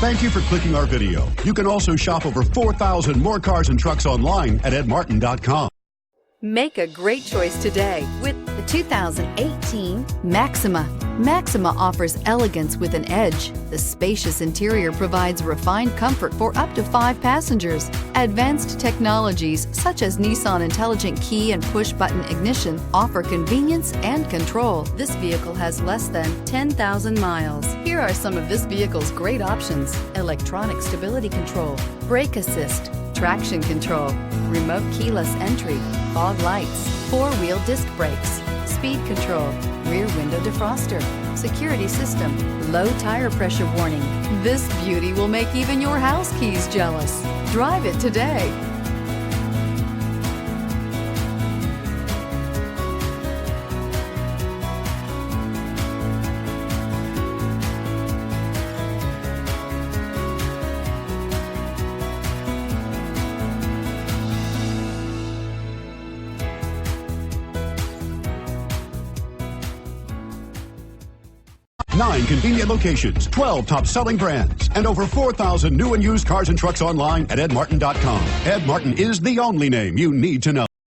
Thank you for clicking our video. You can also shop over 4,000 more cars and trucks online at edmartin.com. Make a great choice today with The 2018 Maxima. Maxima offers elegance with an edge. The spacious interior provides refined comfort for up to 5 passengers. Advanced technologies such as Nissan Intelligent Key and Push-Button Ignition offer convenience and control. This vehicle has less than 10,000 miles. Here are some of this vehicle's great options: electronic stability control, brake assist, traction control, remote keyless entry, fog lights, 4-wheel disc brakes, speed control, rear window defroster, security system, low tire pressure warning. This beauty will make even your house keys jealous. Drive it today. Nine convenient locations, 12 top-selling brands, and over 4,000 new and used cars and trucks online at edmartin.com. Ed Martin is the only name you need to know.